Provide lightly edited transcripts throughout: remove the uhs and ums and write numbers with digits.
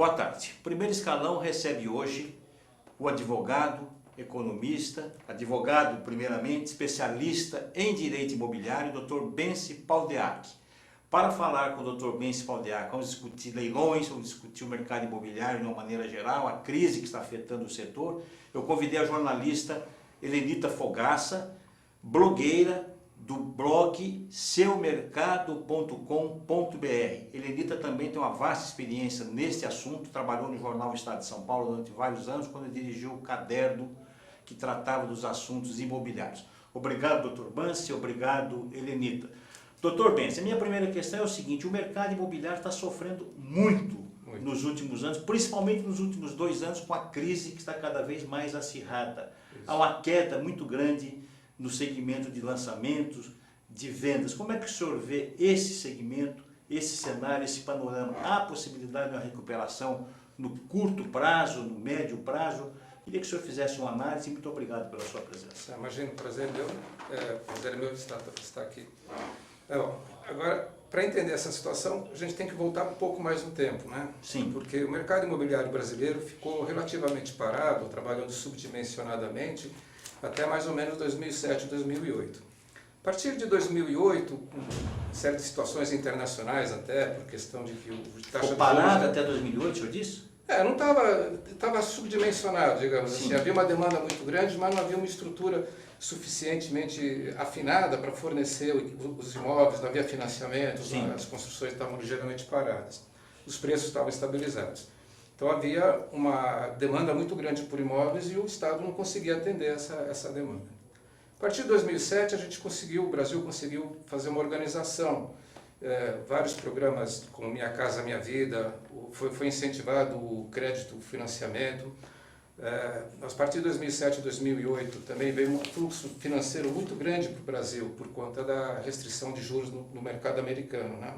Boa tarde. O primeiro escalão recebe hoje o advogado, economista, advogado primeiramente, especialista em direito imobiliário, Dr. Benci Paldeac. Para falar com o Dr. Benci Paldeac, vamos discutir leilões, vamos discutir o mercado imobiliário de uma maneira geral, a crise que está afetando o setor. Eu convidei a jornalista Helenita Fogaça, blogueira do blog seumercado.com.br. Helenita também tem uma vasta experiência nesse assunto, trabalhou no jornal Estado de São Paulo durante vários anos, quando dirigiu o caderno que tratava dos assuntos imobiliários. Obrigado, Dr. Benci, obrigado, Helenita. Dr. Benci, a minha primeira questão é o seguinte: o mercado imobiliário está sofrendo muito nos últimos anos, principalmente nos últimos 2 anos, com a crise que está cada vez mais acirrada. Há uma queda muito grande no segmento de lançamentos, de vendas. Como é que o senhor vê esse segmento, esse cenário, esse panorama? Há possibilidade de uma recuperação no curto prazo, no médio prazo? Queria que o senhor fizesse uma análise e muito obrigado pela sua presença. Imagino, prazer meu, prazer meu estar aqui. Agora, para entender essa situação, a gente tem que voltar um pouco mais no tempo, né? Sim. Porque o mercado imobiliário brasileiro ficou relativamente parado, trabalhando subdimensionadamente, até mais ou menos 2007, 2008. A partir de 2008, com certas situações internacionais até, por questão de que o taxa Ficou parado até 2008, o senhor disse? Não estava subdimensionado, digamos assim. Havia uma demanda muito grande, mas não havia uma estrutura suficientemente afinada para fornecer os imóveis, não havia financiamento, as construções estavam ligeiramente paradas. Os preços estavam estabilizados. Então havia uma demanda muito grande por imóveis e o Estado não conseguia atender essa demanda. A partir de 2007 o Brasil conseguiu fazer uma organização, vários programas como Minha Casa Minha Vida, foi incentivado o crédito, o financiamento. A partir de 2007 e 2008 também veio um fluxo financeiro muito grande para o Brasil por conta da restrição de juros no mercado americano, né?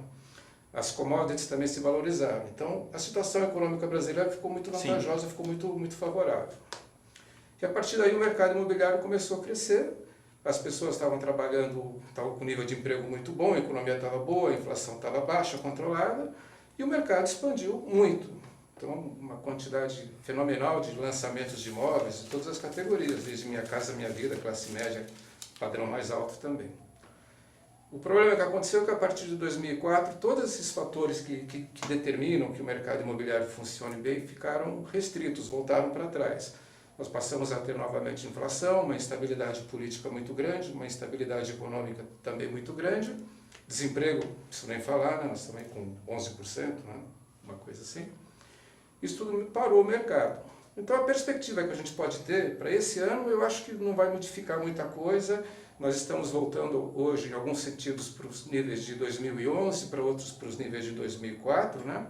As commodities também se valorizaram. Então, a situação econômica brasileira ficou muito vantajosa, ficou muito favorável. E a partir daí o mercado imobiliário começou a crescer, as pessoas estavam trabalhando, estavam com nível de emprego muito bom, a economia estava boa, a inflação estava baixa, controlada, e o mercado expandiu muito. Então, uma quantidade fenomenal de lançamentos de imóveis de todas as categorias, desde Minha Casa Minha Vida, classe média, padrão mais alto também. O problema que aconteceu é que a partir de 2004, todos esses fatores que determinam que o mercado imobiliário funcione bem ficaram restritos, voltaram para trás. Nós passamos a ter novamente inflação, uma instabilidade política muito grande, uma instabilidade econômica também muito grande, desemprego, não preciso nem falar, né? Nós também com 11%, né? Uma coisa assim. Isso tudo parou o mercado. Então a perspectiva que a gente pode ter para esse ano, eu acho que não vai modificar muita coisa. Nós estamos voltando hoje, em alguns sentidos, para os níveis de 2011, para outros para os níveis de 2004, né?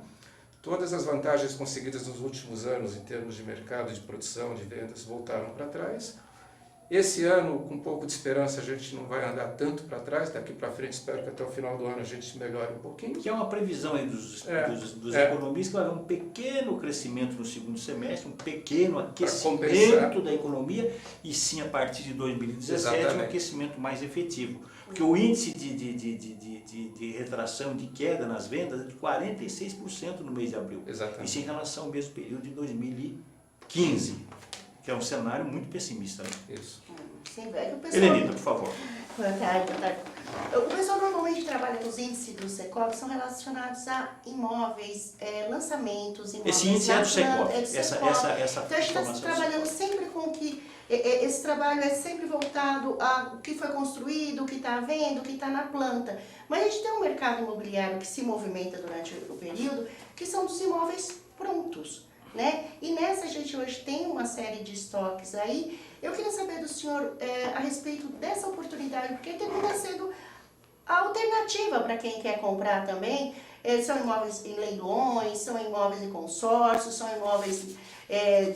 Todas as vantagens conseguidas nos últimos anos em termos de mercado, de produção, de vendas, voltaram para trás. Esse ano, com um pouco de esperança, a gente não vai andar tanto para trás. Daqui para frente, espero que até o final do ano a gente melhore um pouquinho. Que é uma previsão aí dos economistas, que vai haver um pequeno crescimento no segundo semestre, um pequeno aquecimento da economia, e sim, a partir de 2017, um aquecimento mais efetivo. Porque o índice de retração, de queda nas vendas é de 46% no mês de abril. Exatamente. Isso em relação ao mesmo período de 2015. Que é um cenário muito pessimista, né? Isso. Sim, é que o pessoal... Helenita, por favor. Boa tarde. O pessoal normalmente trabalha nos índices do Secov, que são relacionados a imóveis, lançamentos, imóveis... Esse índice é do Secov, essa Então a gente está informação trabalhando sempre com que... Esse trabalho é sempre voltado ao que foi construído, o que está à venda, o que está na planta. Mas a gente tem um mercado imobiliário que se movimenta durante o período, que são dos imóveis prontos, né? E nessa a gente hoje tem uma série de estoques aí. Eu queria saber do senhor a respeito dessa oportunidade, porque termina sendo a alternativa para quem quer comprar também. São imóveis em leilões, são imóveis em consórcio, são imóveis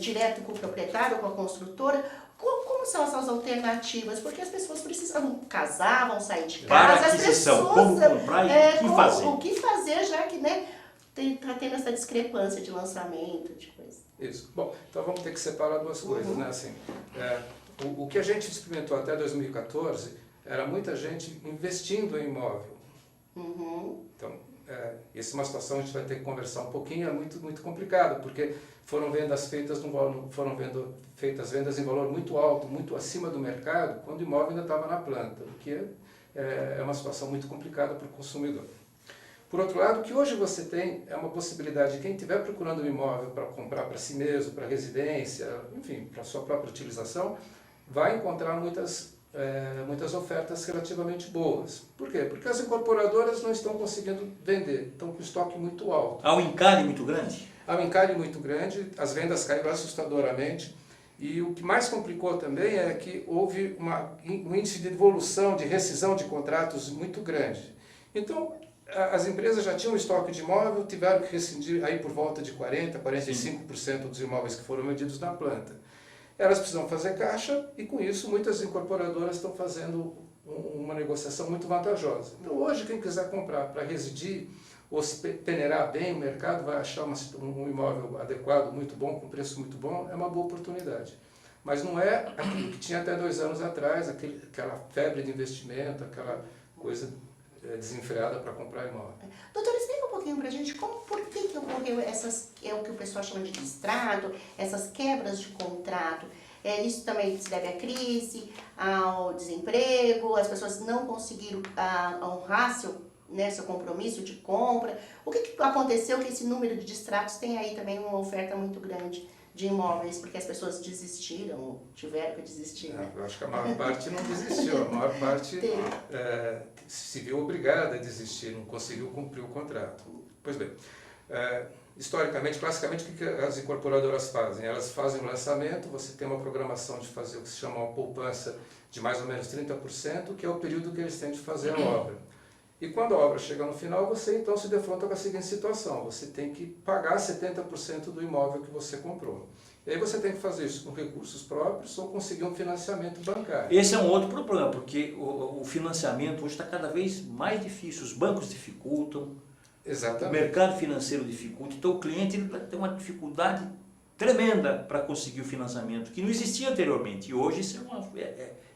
direto com o proprietário, com a construtora. Como são essas alternativas? Porque as pessoas precisam casar, vão sair de casa. Para aquisição, como comprar e o que fazer. O que fazer, já que, né, está tendo essa discrepância de lançamento, de coisa. Isso. Bom, então vamos ter que separar duas coisas, né? Assim, o que a gente experimentou até 2014 era muita gente investindo em imóvel. Uhum. Então, essa é uma situação que a gente vai ter que conversar um pouquinho, é muito complicado, porque foram vendas feitas vendas em valor muito alto, muito acima do mercado, quando o imóvel ainda estava na planta, o que é uma situação muito complicada para o consumidor. Por outro lado, o que hoje você tem é uma possibilidade de quem estiver procurando um imóvel para comprar para si mesmo, para residência, enfim, para a sua própria utilização, vai encontrar muitas ofertas relativamente boas. Por quê? Porque as incorporadoras não estão conseguindo vender, estão com estoque muito alto. Há um encalhe muito grande? Há um encalhe muito grande, as vendas caíram assustadoramente, e o que mais complicou também é que houve um índice de evolução, de rescisão de contratos muito grande. Então, as empresas já tinham estoque de imóvel, tiveram que rescindir aí por volta de 40%, 45% dos imóveis que foram vendidos na planta. Elas precisam fazer caixa e, com isso, muitas incorporadoras estão fazendo uma negociação muito vantajosa. Então, hoje, quem quiser comprar para residir ou se peneirar bem o mercado, vai achar um imóvel adequado, muito bom, com preço muito bom, é uma boa oportunidade. Mas não é aquilo que tinha até 2 anos atrás, aquela febre de investimento, aquela coisa desenfreada para comprar imóvel. Doutor, explica um pouquinho para a gente por que ocorreu essas, é o que o pessoal chama de distrato, essas quebras de contrato. Isso também se deve à crise, ao desemprego, as pessoas não conseguiram honrar seu compromisso de compra. O que aconteceu que esse número de distratos tem aí também uma oferta muito grande de imóveis, porque as pessoas desistiram, ou tiveram que desistir, né? Eu acho que a maior parte não desistiu, a maior parte se viu obrigada a desistir, não conseguiu cumprir o contrato. Pois bem, historicamente, classicamente, o que as incorporadoras fazem? Elas fazem um lançamento, você tem uma programação de fazer o que se chama uma poupança de mais ou menos 30%, que é o período que eles têm de fazer a obra. E quando a obra chega no final, você então se defronta com a seguinte situação: você tem que pagar 70% do imóvel que você comprou. E aí você tem que fazer isso com recursos próprios ou conseguir um financiamento bancário. Esse é um outro problema, porque o financiamento hoje está cada vez mais difícil, os bancos dificultam, Exatamente. o mercado financeiro dificulta, então o cliente ele tem uma dificuldade tremenda para conseguir o financiamento, que não existia anteriormente, e hoje isso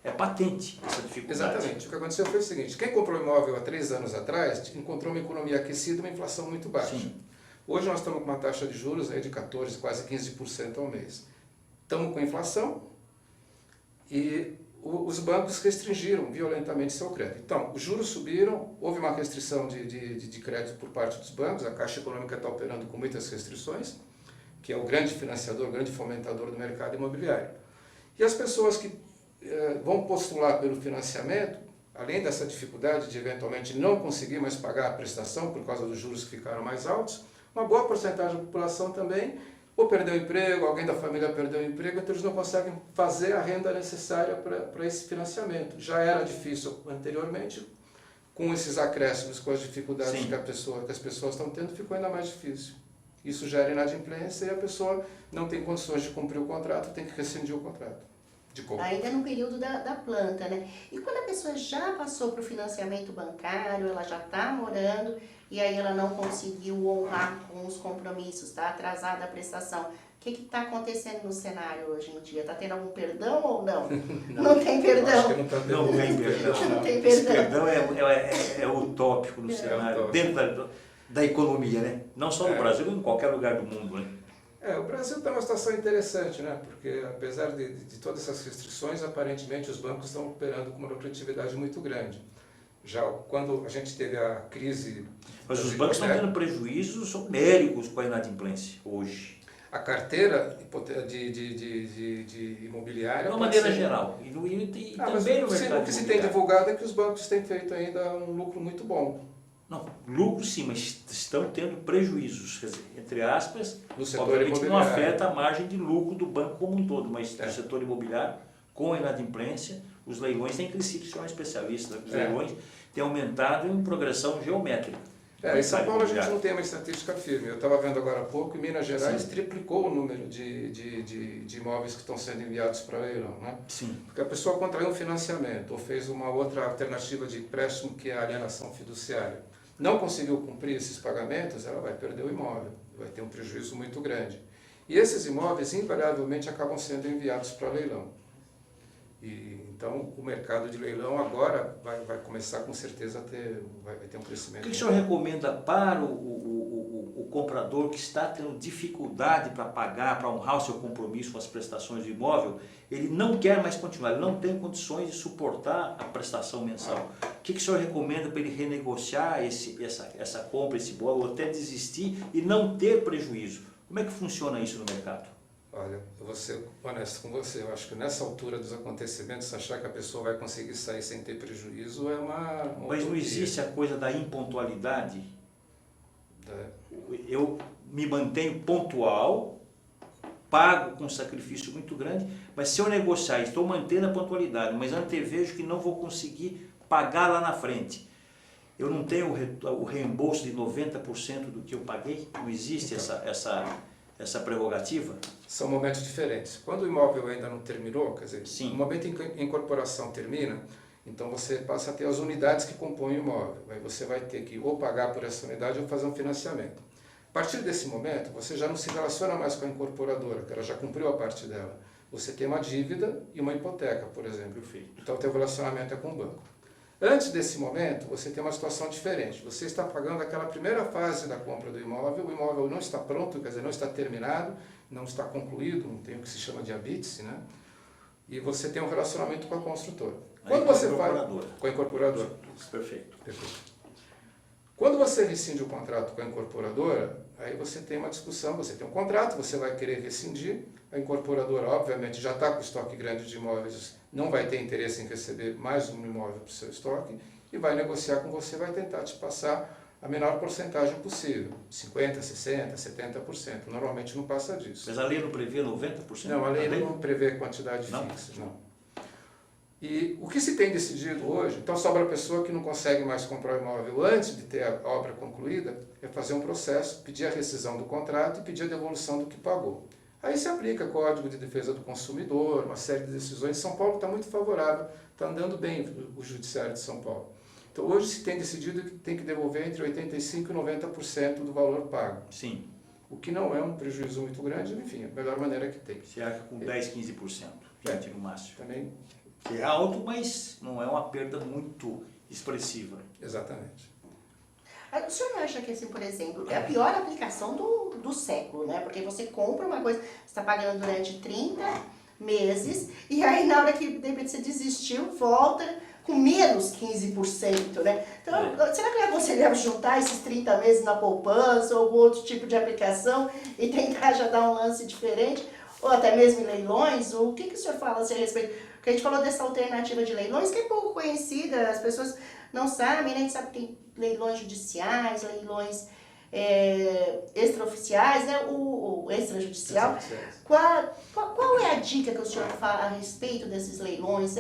é patente, essa dificuldade. Exatamente. O que aconteceu foi o seguinte: quem comprou imóvel há 3 anos atrás encontrou uma economia aquecida e uma inflação muito baixa. Sim. Hoje nós estamos com uma taxa de juros aí de 14%, quase 15% ao mês. Estamos com inflação e os bancos restringiram violentamente seu crédito. Então, os juros subiram, houve uma restrição de crédito por parte dos bancos, a Caixa Econômica está operando com muitas restrições, que é o grande financiador, o grande fomentador do mercado imobiliário. E as pessoas que vão postular pelo financiamento, além dessa dificuldade de eventualmente não conseguir mais pagar a prestação por causa dos juros que ficaram mais altos, uma boa porcentagem da população também ou perdeu o emprego, alguém da família perdeu o emprego, então eles não conseguem fazer a renda necessária para esse financiamento. Já era difícil anteriormente, com esses acréscimos, com as dificuldades que as pessoas estão tendo, ficou ainda mais difícil. Isso gera inadimplência e a pessoa não tem condições de cumprir o contrato, tem que rescindir o contrato. Ainda no período da planta, né? E quando a pessoa já passou para o financiamento bancário, ela já está morando e aí ela não conseguiu honrar com os compromissos, está atrasada a prestação. O que está acontecendo no cenário hoje em dia? Está tendo algum perdão ou não? Não tem perdão. Não tem perdão. Não tem Esse perdão. perdão é utópico no cenário, dentro da economia, né? Não só no Brasil, mas em qualquer lugar do mundo, né? O Brasil está numa situação interessante, né? Porque apesar de todas essas restrições, aparentemente os bancos estão operando com uma lucratividade muito grande. Já quando a gente teve a crise... Mas os bancos estão tendo prejuízos homéricos com a inadimplência hoje. A carteira de imobiliária... De uma maneira geral. E também no mercado o que se tem divulgado é que os bancos têm feito ainda um lucro muito bom. Não, lucro sim, mas estão tendo prejuízos, quer dizer, entre aspas, no setor obviamente não imobiliário. afeta a margem de lucro do banco como um todo, mas no setor imobiliário, com a inadimplência, os leilões têm crescido, isso é um especialista, os leilões têm aumentado em progressão geométrica. Em São Paulo a gente não tem uma estatística firme. Eu estava vendo agora há pouco, em Minas Gerais triplicou o número de imóveis que estão sendo enviados para leilão, né? Sim. Porque a pessoa contraiu um financiamento ou fez uma outra alternativa de empréstimo, que é a alienação fiduciária. Não conseguiu cumprir esses pagamentos, ela vai perder o imóvel, vai ter um prejuízo muito grande. E esses imóveis, invariavelmente, acabam sendo enviados para leilão. Então, o mercado de leilão agora vai começar com certeza a ter, vai ter um crescimento. O que o senhor recomenda para o comprador que está tendo dificuldade para pagar, para honrar o seu compromisso com as prestações de imóvel? Ele não quer mais continuar, ele não tem condições de suportar a prestação mensal. O que o senhor recomenda para ele renegociar essa compra, esse imóvel, ou até desistir e não ter prejuízo? Como é que funciona isso no mercado? Olha, eu vou ser honesto com você, eu acho que nessa altura dos acontecimentos, achar que a pessoa vai conseguir sair sem ter prejuízo é uma Mas não utopia. existe a coisa da impontualidade? Eu me mantenho pontual, pago com um sacrifício muito grande, mas se eu negociar, estou mantendo a pontualidade, mas antevejo que não vou conseguir pagar lá na frente. Eu não tenho o reembolso de 90% do que eu paguei? Não existe essa prerrogativa? São momentos diferentes. Quando o imóvel ainda não terminou, quer dizer, Sim. no momento em que a incorporação termina, então você passa a ter as unidades que compõem o imóvel. Aí você vai ter que ou pagar por essa unidade ou fazer um financiamento. A partir desse momento, você já não se relaciona mais com a incorporadora, que ela já cumpriu a parte dela. Você tem uma dívida e uma hipoteca, por exemplo. Perfeito. Então, o teu relacionamento é com o banco. Antes desse momento, você tem uma situação diferente. Você está pagando aquela primeira fase da compra do imóvel, o imóvel não está pronto, quer dizer, não está terminado, não está concluído, não tem o que se chama de habite-se, né? E você tem um relacionamento com a construtora. Quando você faz com a incorporadora. Perfeito. Perfeito. Quando você rescinde o contrato com a incorporadora, aí você tem uma discussão, você tem um contrato, você vai querer rescindir, a incorporadora obviamente já está com estoque grande de imóveis, não vai ter interesse em receber mais um imóvel para o seu estoque e vai negociar com você, vai tentar te passar a menor porcentagem possível, 50%, 60%, 70%, normalmente não passa disso. Mas a lei não prevê 90%? Não, a lei não prevê quantidade fixa, não. E o que se tem decidido hoje, então sobra a pessoa que não consegue mais comprar o imóvel antes de ter a obra concluída, é fazer um processo, pedir a rescisão do contrato e pedir a devolução do que pagou. Aí se aplica Código de Defesa do Consumidor, uma série de decisões. São Paulo está muito favorável, está andando bem o Judiciário de São Paulo. Então hoje se tem decidido que tem que devolver entre 85% e 90% do valor pago. Sim. O que não é um prejuízo muito grande, enfim, é a melhor maneira que tem. Se arca com 10%, 15%, 20% no máximo. Também. Que é alto, mas não é uma perda muito expressiva. Exatamente. O senhor não acha que, assim, por exemplo, é a pior aplicação do século, né? Porque você compra uma coisa, você está pagando durante 30 meses, e aí na hora que de repente você desistiu, volta com menos 15%, né? Então, será que é aconselhável juntar esses 30 meses na poupança ou algum outro tipo de aplicação e tentar já dar um lance diferente? Ou até mesmo em leilões? O que o senhor fala assim, a respeito? Porque a gente falou dessa alternativa de leilões que é pouco conhecida, as pessoas não sabem, né? A gente sabe que tem leilões judiciais, leilões extraoficiais, né? O extrajudicial. Qual é a dica que o senhor fala a respeito desses leilões?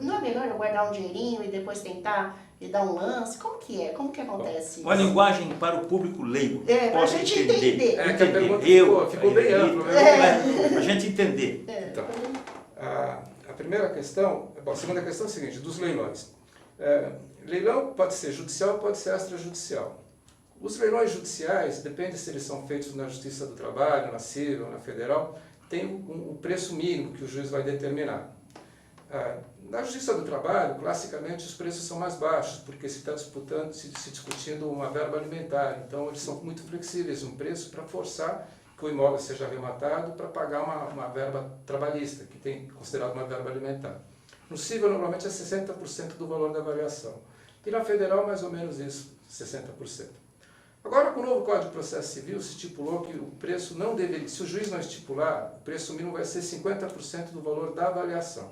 Não é melhor eu guardar um dinheirinho e depois tentar e dar um lance? Como que é? Como que acontece Uma isso? linguagem para o público leigo. Pra gente entender. É que a pergunta ficou bem ampla. Para a gente entender. Então, a primeira questão, a segunda questão é a seguinte, dos leilões. Leilão pode ser judicial, pode ser extrajudicial. Os leilões judiciais, depende se eles são feitos na Justiça do Trabalho, na Civil, na Federal, tem um preço mínimo que o juiz vai determinar. Na Justiça do Trabalho, classicamente, os preços são mais baixos, porque se está se discutindo uma verba alimentar. Então, eles são muito flexíveis no preço para forçar que o imóvel seja arrematado para pagar uma verba trabalhista, que tem considerado uma verba alimentar. No Civil, normalmente, é 60% do valor da avaliação. E na Federal, mais ou menos isso, 60%. Agora, com o novo Código de Processo Civil, se estipulou que o preço não deveria, se o juiz não estipular, o preço mínimo vai ser 50% do valor da avaliação.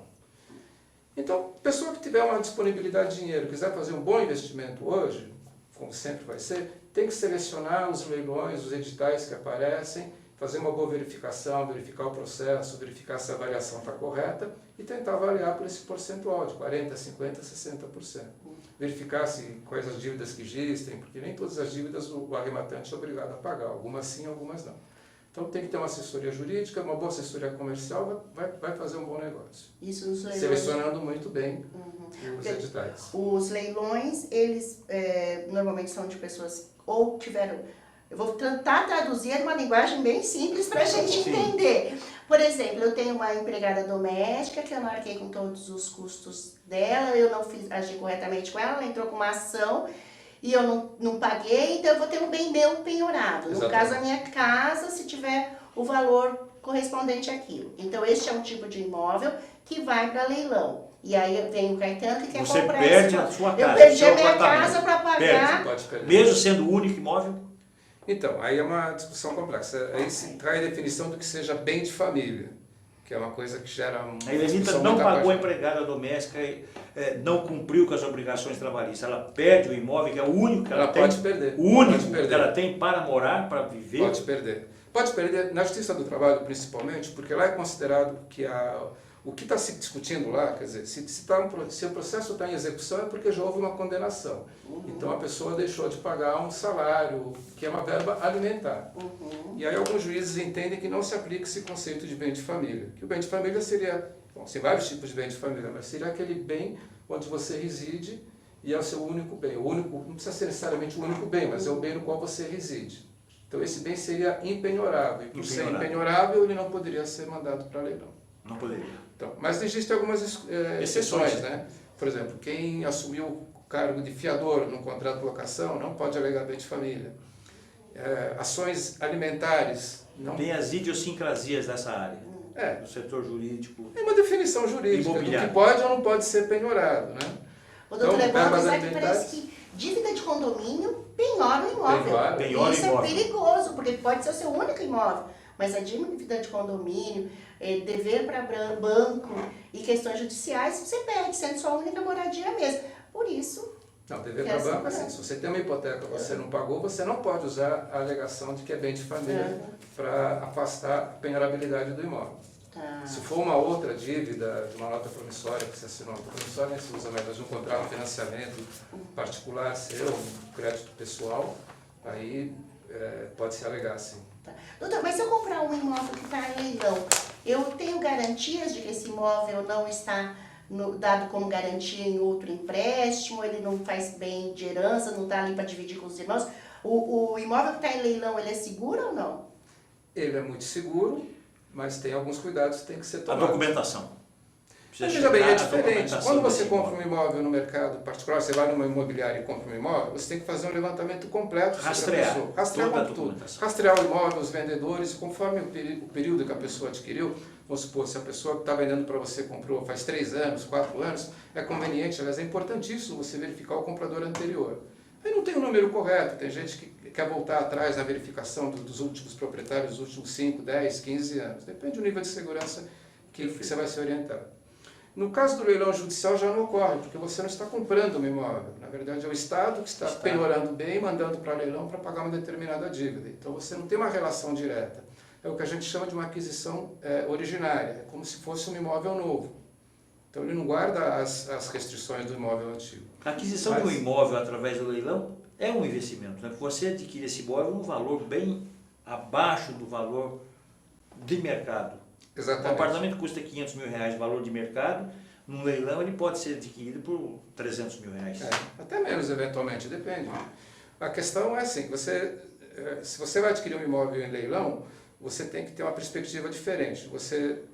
Então, pessoa que tiver uma disponibilidade de dinheiro, quiser fazer um bom investimento hoje, como sempre vai ser, tem que selecionar os leilões, os editais que aparecem, fazer uma boa verificação, verificar o processo, verificar se a avaliação está correta e tentar avaliar por esse percentual de 40%, 50%, 60%. Verificar quais as dívidas que existem, porque nem todas as dívidas o arrematante é obrigado a pagar, algumas sim, algumas não. Então tem que ter uma assessoria jurídica, uma boa assessoria comercial, vai fazer um bom negócio. Isso nos leilões. Selecionando muito bem os editais. Os leilões, eles normalmente são de pessoas ou tiveram Eu vou tentar traduzir numa linguagem bem simples para a gente entender. Por exemplo, eu tenho uma empregada doméstica que eu não arquei com todos os custos dela, eu não agi corretamente com ela entrou com uma ação e eu não paguei, então eu vou ter um bem meu penhorado. No caso, a minha casa, se tiver o valor correspondente àquilo. Então, este é um tipo de imóvel que vai para leilão. E aí vem o Caetano que quer Você comprar perde esse a sua casa. Eu perdi seu a minha apartamento. casa para pagar. Perde. Pode perder. Mesmo sendo o único imóvel? Então, aí é uma discussão complexa. Aí se traz a definição do que seja bem de família, que é uma coisa que gera uma A Helenita discussão não muito pagou a apaixonada. empregada doméstica, não cumpriu com as obrigações trabalhistas. Ela perde o imóvel, que é o único que ela tem. Pode perder. O único Pode perder. que ela tem para morar, para viver. Pode perder. Pode perder na Justiça do Trabalho, principalmente, porque lá é considerado que o que está se discutindo lá, quer dizer, se o processo está em execução é porque já houve uma condenação. Então a pessoa deixou de pagar um salário, que é uma verba alimentar. E aí alguns juízes entendem que não se aplica esse conceito de bem de família. Que o bem de família seria, bom, tem vários tipos de bem de família, mas seria aquele bem onde você reside e é o seu único bem. O único, não precisa ser necessariamente o único bem, mas é o bem no qual você reside. Então esse bem seria impenhorável, e por ser impenhorável ele não poderia ser mandado para leilão. Não poderia. Então, mas existem algumas exceções, né? Por exemplo, quem assumiu o cargo de fiador no contrato de locação não pode alegar bem de família. Ações alimentares não... Tem as idiosincrasias dessa área, do setor jurídico. É uma definição jurídica do que pode ou não pode ser penhorado, né? O doutor Leandro que parece que dívida de condomínio penhora o imóvel. Penhora Isso o imóvel. é perigoso, porque pode ser o seu único imóvel. Mas a dívida de condomínio, dever para banco e questões judiciais, você perde, sendo sua única moradia mesmo. Por isso... Não, dever para banco, assim, se você tem uma hipoteca que você não pagou, você não pode usar a alegação de que é bem de família para afastar a penhorabilidade do imóvel. Se for uma outra dívida, de uma nota promissória que você assinou, nota promissória nem se usa mais, mas de um contrato de financiamento particular seu, um crédito pessoal, aí pode-se alegar, sim. Doutor, mas se eu comprar um imóvel que está em leilão, eu tenho garantias de que esse imóvel não está dado como garantia em outro empréstimo, ele não faz bem de herança, não está ali para dividir com os irmãos? O imóvel que está em leilão, ele é seguro ou não? Ele é muito seguro, mas tem alguns cuidados que tem que ser tomados. A documentação. Mas veja bem, é diferente. Quando você compra um imóvel no mercado particular, você vai numa imobiliária e compra um imóvel, você tem que fazer um levantamento completo sobre a pessoa. Rastrear tudo. Rastrear o imóvel, os vendedores, conforme o período que a pessoa adquiriu. Vamos supor, se a pessoa que está vendendo para você comprou faz 3 anos, 4 anos, é conveniente, aliás, é importantíssimo você verificar o comprador anterior. Aí não tem o número correto, tem gente que quer voltar atrás na verificação dos últimos proprietários, dos últimos 5, 10, 15 anos. Depende do nível de segurança que você vai se orientar. No caso do leilão judicial já não ocorre, porque você não está comprando um imóvel. Na verdade, é o Estado que está penhorando bem e mandando para leilão para pagar uma determinada dívida. Então você não tem uma relação direta. É o que a gente chama de uma aquisição originária, é como se fosse um imóvel novo. Então ele não guarda as restrições do imóvel antigo. A aquisição de um imóvel através do leilão é um investimento, né? Você adquire esse imóvel num valor bem abaixo do valor de mercado. Exatamente. Um apartamento custa R$500 mil de valor de mercado, num leilão ele pode ser adquirido por R$300 mil. Até menos, eventualmente, depende. A questão é assim, se você vai adquirir um imóvel em leilão, você tem que ter uma perspectiva diferente.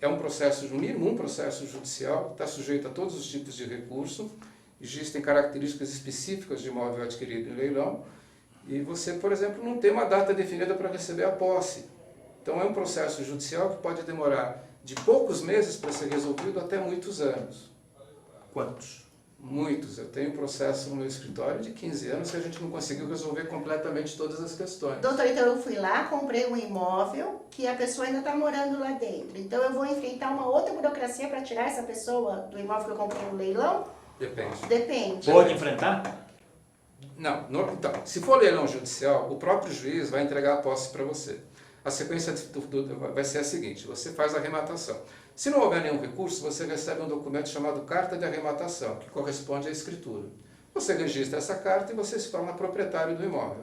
É um processo, no mínimo um processo judicial, está sujeito a todos os tipos de recurso, existem características específicas de imóvel adquirido em leilão, e você, por exemplo, não tem uma data definida para receber a posse. Então é um processo judicial que pode demorar de poucos meses para ser resolvido até muitos anos. Quantos? Muitos. Eu tenho um processo no meu escritório de 15 anos que a gente não conseguiu resolver completamente todas as questões. Doutor, então eu fui lá, comprei um imóvel que a pessoa ainda está morando lá dentro. Então eu vou enfrentar uma outra burocracia para tirar essa pessoa do imóvel que eu comprei no leilão? Depende. Depende. Pode enfrentar? Não. Então, se for leilão judicial, o próprio juiz vai entregar a posse para você. A sequência vai ser a seguinte, você faz a arrematação. Se não houver nenhum recurso, você recebe um documento chamado Carta de Arrematação, que corresponde à escritura. Você registra essa carta e você se torna proprietário do imóvel.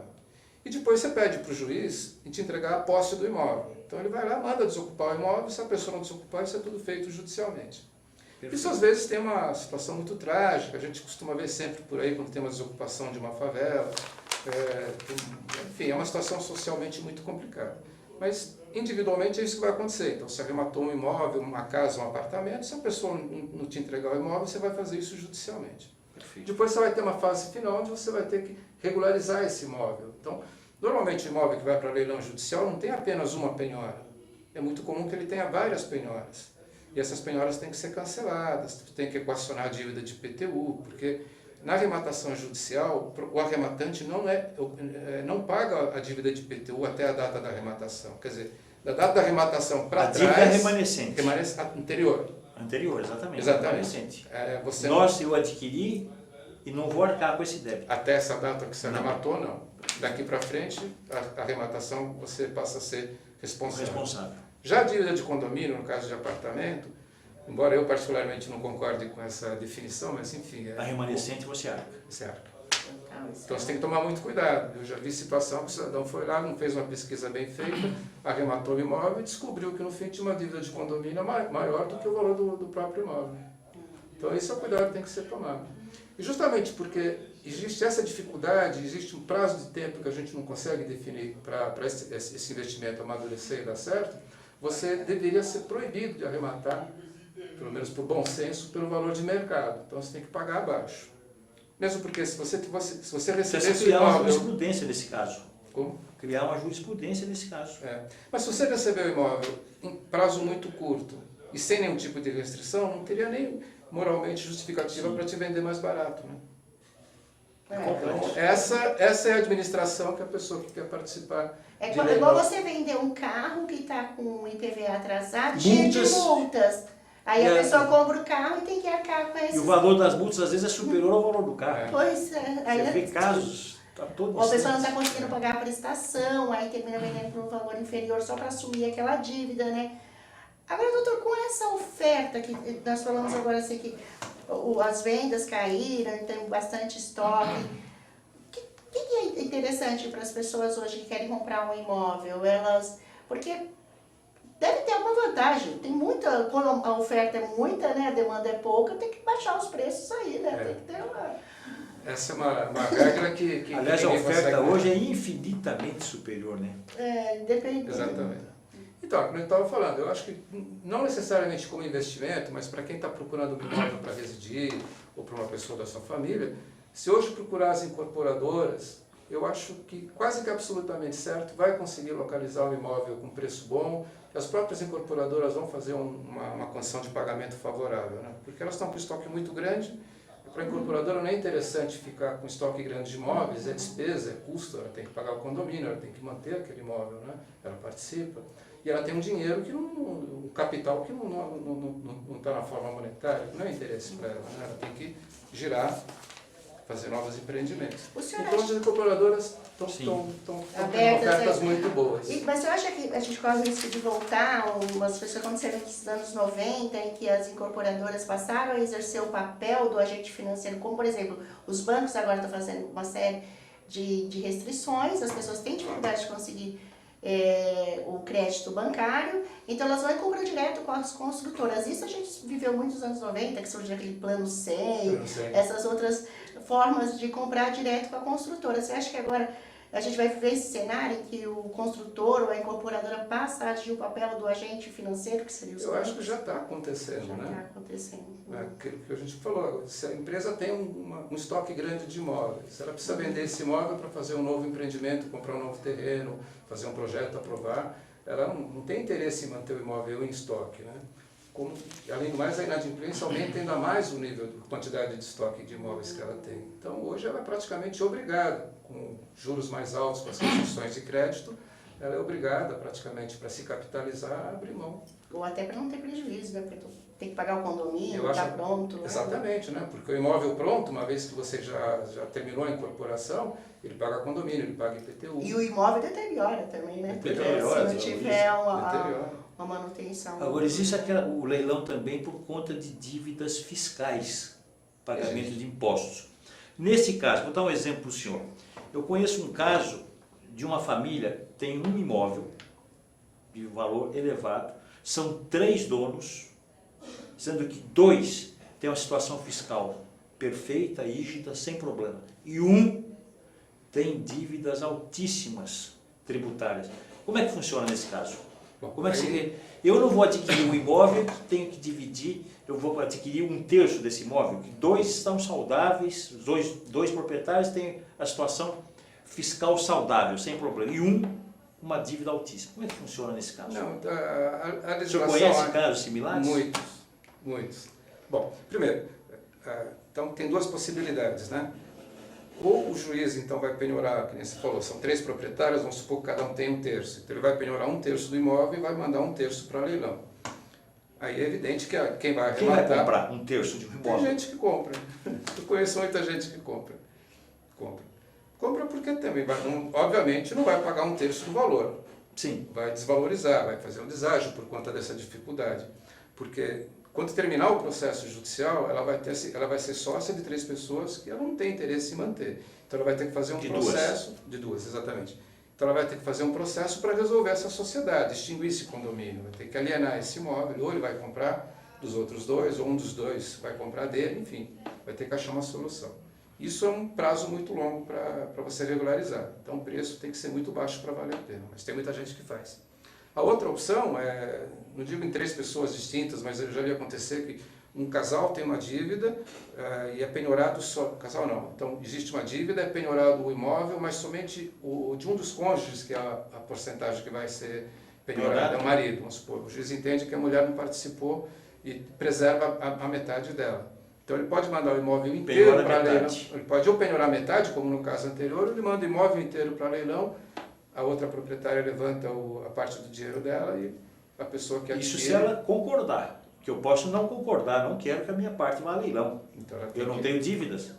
E depois você pede para o juiz te entregar a posse do imóvel. Então ele vai lá, manda desocupar o imóvel, se a pessoa não desocupar, isso é tudo feito judicialmente. Perfeito. Isso às vezes tem uma situação muito trágica, a gente costuma ver sempre por aí quando tem uma desocupação de uma favela, enfim, é uma situação socialmente muito complicada. Mas individualmente é isso que vai acontecer. Então, se arrematou um imóvel, uma casa, um apartamento, se a pessoa não te entregar o imóvel, você vai fazer isso judicialmente. Perfeito. Depois você vai ter uma fase final onde você vai ter que regularizar esse imóvel. Então, normalmente o imóvel que vai para leilão judicial não tem apenas uma penhora. É muito comum que ele tenha várias penhoras. E essas penhoras têm que ser canceladas, tem que equacionar a dívida de IPTU, porque na arrematação judicial, o arrematante não paga a dívida de IPTU até a data da arrematação. Quer dizer, da data da arrematação para trás... A dívida é remanescente. Anterior. Anterior, exatamente. Exatamente. Eu adquiri e não vou arcar com esse débito. Até essa data que você arrematou, não. Daqui para frente, a arrematação você passa a ser responsável. Já a dívida de condomínio, no caso de apartamento, embora eu particularmente não concorde com essa definição, mas enfim... A remanescente você arca. Você arca. Então você tem que tomar muito cuidado. Eu já vi situação que o cidadão foi lá, não fez uma pesquisa bem feita, arrematou o imóvel e descobriu que no fim tinha uma dívida de condomínio maior do que o valor do próprio imóvel. Então esse é o cuidado que tem que ser tomado. E justamente porque existe essa dificuldade, existe um prazo de tempo que a gente não consegue definir para esse investimento amadurecer e dar certo, você deveria ser proibido de arrematar, pelo menos por bom senso, pelo valor de mercado. Então você tem que pagar abaixo. Mesmo porque se você receber esse criar imóvel... uma jurisprudência nesse caso. Como? Criar uma jurisprudência nesse caso. Mas se você receber o imóvel em prazo muito curto e sem nenhum tipo de restrição, não teria nem moralmente justificativa para te vender mais barato. Né? Então, essa é a administração que a pessoa que quer participar... É igual você vender um carro que está com o IPVA atrasado, cheio de multas. Aí a pessoa compra o carro e tem que arcar com esse... E o valor das multas, às vezes, é superior ao valor do carro. Pois é. Aí você vê casos... Tá todo ou a pessoa não está conseguindo pagar a prestação, aí termina vendendo por um valor inferior só para assumir aquela dívida, né? Agora, doutor, com essa oferta que nós falamos agora, assim, que as vendas caíram, tem bastante estoque... O que é interessante para as pessoas hoje que querem comprar um imóvel? Porque deve ter alguma vantagem. Tem muita, quando a oferta é muita, né, a demanda é pouca, tem que baixar os preços aí, né? Tem que ter uma... Essa é uma regra que aliás, a oferta hoje é infinitamente superior, né? Depende. Exatamente. Então, como eu estava falando, eu acho que não necessariamente como investimento, mas para quem está procurando um imóvel para residir ou para uma pessoa da sua família, se hoje procurar as incorporadoras, eu acho que quase que absolutamente certo vai conseguir localizar um imóvel com preço bom. As próprias incorporadoras vão fazer uma condição de pagamento favorável, né? Porque elas estão com estoque muito grande. Para a incorporadora não é interessante ficar com estoque grande de imóveis, é despesa, é custo, ela tem que pagar o condomínio, ela tem que manter aquele imóvel, né? Ela participa. E ela tem um dinheiro um capital que não está na forma monetária, que não é interesse para ela, né? Ela tem que girar, fazer novos empreendimentos. Então as incorporadoras estão tendo ofertas muito boas. Mas você acha que a gente corre o risco de voltar umas coisas que aconteceram nos anos 90, em que as incorporadoras passaram a exercer o papel do agente financeiro, como por exemplo, os bancos agora estão fazendo uma série de restrições, as pessoas têm dificuldade de conseguir o crédito bancário, então elas vão comprar direto com as construtoras. Isso a gente viveu muito nos anos 90, que surgiu aquele plano 100, essas outras formas de comprar direto com a construtora. Você acha que agora a gente vai viver esse cenário em que o construtor ou a incorporadora passa a agir o papel do agente financeiro, que seria os bancos? Eu acho que já está acontecendo, já né? Está acontecendo. Que a gente falou, se a empresa tem um estoque grande de imóveis, ela precisa vender esse imóvel para fazer um novo empreendimento, comprar um novo terreno, fazer um projeto, aprovar, ela não tem interesse em manter o imóvel em estoque, né? Além do mais, a inadimplência aumenta ainda mais o nível de quantidade de estoque de imóveis que ela tem. Então, hoje ela é praticamente obrigada, com juros mais altos, com as restrições de crédito, ela é obrigada praticamente para se capitalizar a abrir mão. Ou até para não ter prejuízo, né? Porque tem que pagar o condomínio, está pronto. Exatamente, né? Porque o imóvel pronto, uma vez que você já terminou a incorporação, ele paga condomínio, ele paga IPTU. E o imóvel deteriora também, né? Porque se não tiver uma manutenção. Agora, existe o leilão também por conta de dívidas fiscais, pagamento de impostos. Nesse caso, vou dar um exemplo para o senhor. Eu conheço um caso de uma família que tem um imóvel de valor elevado, são 3 donos, sendo que 2 têm uma situação fiscal perfeita, rígida, sem problema. E um tem dívidas altíssimas tributárias. Como é que funciona nesse caso? Como é que eu não vou adquirir um imóvel, tenho que dividir, eu vou adquirir um terço desse imóvel, que dois estão saudáveis, os dois proprietários têm a situação fiscal saudável, sem problema, e uma dívida altíssima. Como é que funciona nesse caso? Não, a O senhor legislação... conhece casos similares? Muitos. Bom, primeiro, então tem duas possibilidades, né? Ou o juiz, então, vai penhorar, que nem você falou, são 3 proprietários, vamos supor que cada um tem um terço. Então, ele vai penhorar um terço do imóvel e vai mandar um terço para leilão. Aí é evidente que quem vai arrematar... Quem vai comprar um terço de um imóvel? Tem gente que compra. Eu conheço muita gente que compra. Compra porque também, obviamente, não vai pagar um terço do valor. Sim. Vai desvalorizar, vai fazer um deságio por conta dessa dificuldade. Porque... quando terminar o processo judicial, ela vai ser sócia de 3 pessoas que ela não tem interesse em manter. Então ela vai ter que fazer um processo... De duas, exatamente. Então ela vai ter que fazer um processo para resolver essa sociedade, extinguir esse condomínio, vai ter que alienar esse imóvel, ou ele vai comprar dos outros 2, ou um dos 2 vai comprar dele, enfim, vai ter que achar uma solução. Isso é um prazo muito longo para você regularizar. Então o preço tem que ser muito baixo para valer a pena, mas tem muita gente que faz. A outra opção é, não digo em 3 pessoas distintas, mas eu já vi acontecer que um casal tem uma dívida e é penhorado só... Casal não. Então, existe uma dívida, é penhorado o imóvel, mas somente de um dos cônjuges, que é a porcentagem que vai ser penhorada, é o marido, vamos supor. O juiz entende que a mulher não participou e preserva a metade dela. Então, ele pode mandar o imóvel inteiro para leilão. Ele pode ou penhorar metade, como no caso anterior, ou ele manda o imóvel inteiro para leilão, a outra proprietária levanta a parte do dinheiro dela e a pessoa que adquire... Isso se ela concordar, que eu posso não concordar, não quero que a minha parte vá a leilão. Então, eu não tenho dívidas.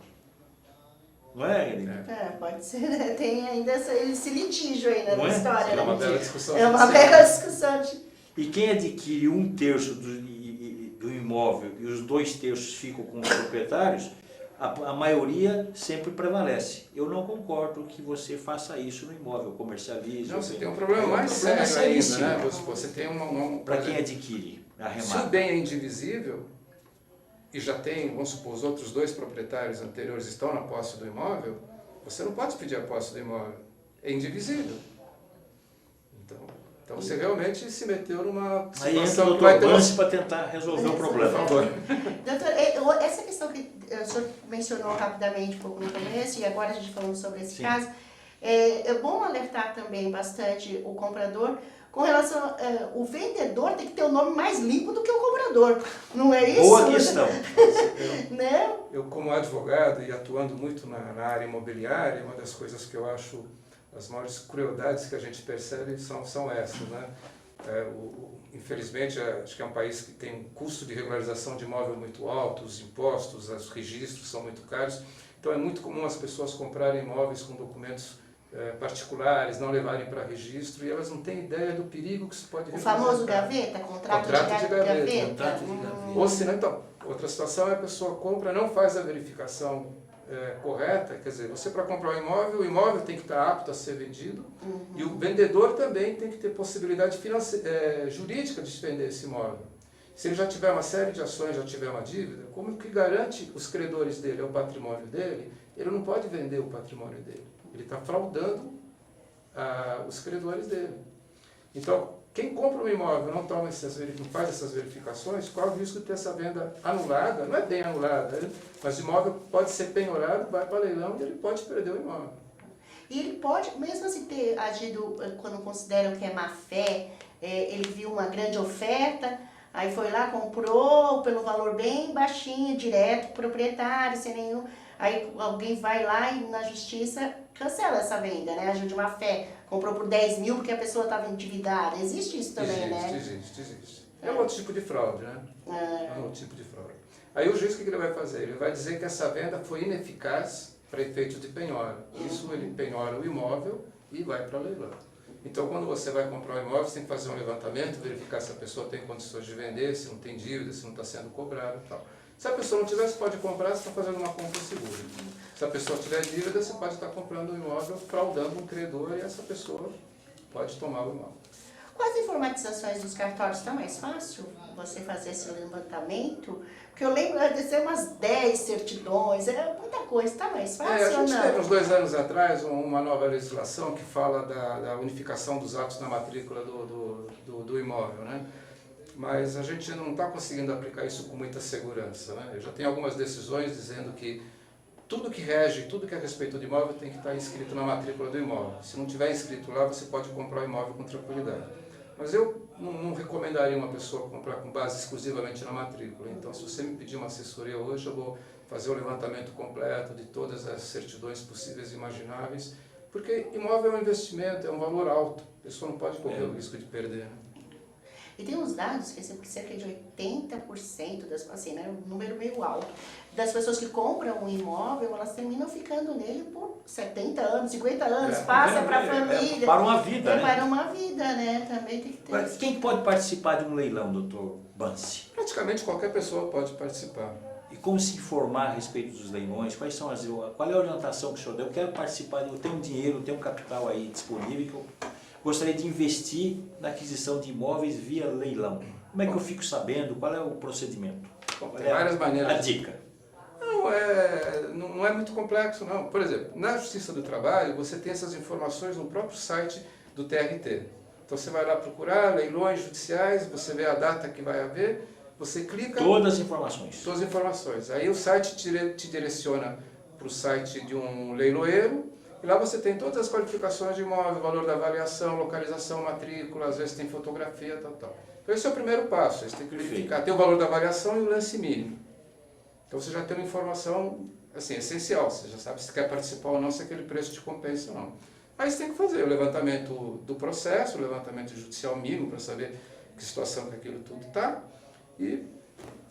Não é, Aline? Pode ser, né? Tem ainda esse litígio aí na história. É uma bela discussão. É uma bela discussão. E quem adquire um terço do imóvel e os 2 terços ficam com os proprietários, a maioria sempre prevalece. Eu não concordo que você faça isso no imóvel, comercialize. Não, você tem um problema mais sério ainda, né? Você tem para quem adquire, arremata. Se o bem é indivisível, e já tem, vamos supor, os outros 2 proprietários anteriores estão na posse do imóvel, você não pode pedir a posse do imóvel. É indivisível. Então você realmente se meteu numa situação que vai ter para tentar resolver o problema. Por favor. Doutor, essa questão que o senhor mencionou rapidamente um pouco no começo, e agora a gente falando sobre esse caso, é bom alertar também bastante o comprador com relação... o vendedor tem que ter o nome mais limpo do que o comprador, não é isso? Boa questão. Né? Eu, como advogado e atuando muito na área imobiliária, uma das coisas que eu acho... as maiores crueldades que a gente percebe são essas, né? Infelizmente, acho que é um país que tem um custo de regularização de imóvel muito alto, os impostos, os registros são muito caros. Então, é muito comum as pessoas comprarem imóveis com documentos particulares, não levarem para registro, e elas não têm ideia do perigo que isso pode representar. O famoso gaveta, contrato de gaveta. Ou se não, então, outra situação é a pessoa compra, não faz a verificação correta, quer dizer, você para comprar um imóvel, o imóvel tem que estar apto a ser vendido, e o vendedor também tem que ter possibilidade jurídica de vender esse imóvel. Se ele já tiver uma série de ações, já tiver uma dívida, como que garante os credores dele, é o patrimônio dele, ele não pode vender o patrimônio dele. Ele está fraudando os credores dele. Então, quem compra um imóvel não faz essas verificações, corre o risco de ter essa venda anulada, não é bem anulada, né? Mas o imóvel pode ser penhorado, vai para leilão e ele pode perder o imóvel. E ele pode, mesmo assim ter agido, quando consideram que é má fé, ele viu uma grande oferta, aí foi lá, comprou pelo valor bem baixinho, direto pro proprietário, sem nenhum... Aí alguém vai lá e na justiça cancela essa venda, né? Agiu de má fé, comprou por 10 mil porque a pessoa estava endividada. Existe isso também, né? Existe. É um outro tipo de fraude, né? É um outro tipo de fraude. Aí o juiz, o que ele vai fazer? Ele vai dizer que essa venda foi ineficaz para efeitos de penhora. Isso ele penhora o imóvel e vai para leilão. Então, quando você vai comprar um imóvel, você tem que fazer um levantamento, verificar se a pessoa tem condições de vender, se não tem dívida, se não está sendo cobrado e tal. Se a pessoa não tiver, você pode comprar, você está fazendo uma compra segura. Se a pessoa tiver dívida, você pode estar comprando um imóvel, fraudando um credor, e essa pessoa pode tomar o imóvel. Com as informatizações dos cartórios, está mais fácil você fazer esse levantamento? Porque eu lembro de ser umas 10 certidões, é muita coisa, está mais fácil A ou gente não? teve uns 2 anos atrás uma nova legislação que fala da unificação dos atos na matrícula do imóvel, né? Mas a gente não está conseguindo aplicar isso com muita segurança, né? Eu já tenho algumas decisões dizendo que tudo que rege, tudo que é a respeito do imóvel tem que estar inscrito na matrícula do imóvel. Se não tiver inscrito lá, você pode comprar o imóvel com tranquilidade. Mas eu não recomendaria uma pessoa comprar com base exclusivamente na matrícula. Então, se você me pedir uma assessoria hoje, eu vou fazer o levantamento completo de todas as certidões possíveis e imagináveis, porque imóvel é um investimento, é um valor alto. A pessoa não pode correr o risco de perder, né? E tem uns dados que cerca de 80% das, assim, né, um número meio alto, das pessoas que compram um imóvel, elas terminam ficando nele por 70 anos, 50 anos, passa para a família. Para uma vida, né? Para uma vida, né? Também tem que ter. Mas quem pode participar de um leilão, doutor Bansi? Praticamente qualquer pessoa pode participar. E como se informar a respeito dos leilões? Qual é a orientação que o senhor deu? Eu quero participar, eu tenho dinheiro, eu tenho um capital aí disponível que eu gostaria de investir na aquisição de imóveis via leilão. Como é que eu fico sabendo? Qual é o procedimento? Bom, tem várias maneiras. A dica. Não é muito complexo, não. Por exemplo, na Justiça do Trabalho, você tem essas informações no próprio site do TRT. Então você vai lá procurar leilões judiciais, você vê a data que vai haver, você clica... Todas as informações. Todas as informações. Aí o site te direciona para o site de um leiloeiro, e lá você tem todas as qualificações de imóvel, valor da avaliação, localização, matrícula, às vezes tem fotografia, tal. Então esse é o primeiro passo, você tem que verificar, tem o valor da avaliação e o lance mínimo. Então você já tem uma informação assim, essencial, você já sabe se quer participar ou não, se aquele preço te compensa ou não. Aí você tem que fazer o levantamento do processo, o levantamento judicial mínimo para saber que situação que aquilo tudo está, e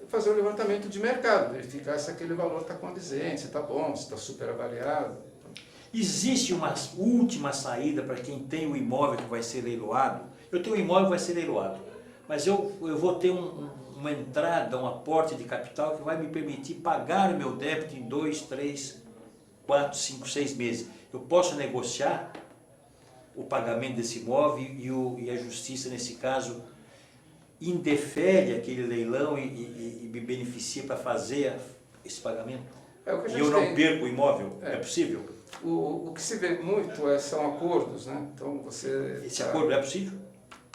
fazer o levantamento de mercado, verificar se aquele valor está condizente, se está bom, se está super avaliado. Existe uma última saída para quem tem o imóvel que vai ser leiloado? Eu tenho um imóvel que vai ser leiloado, mas eu vou ter uma entrada, um aporte de capital que vai me permitir pagar o meu débito em 2, 3, 4, 5, 6 meses. Eu posso negociar o pagamento desse imóvel e a justiça, nesse caso, indefere aquele leilão e me beneficia para fazer esse pagamento? E eu não perco o imóvel? É possível? O que se vê muito são acordos, né? Então você... Esse acordo é possível?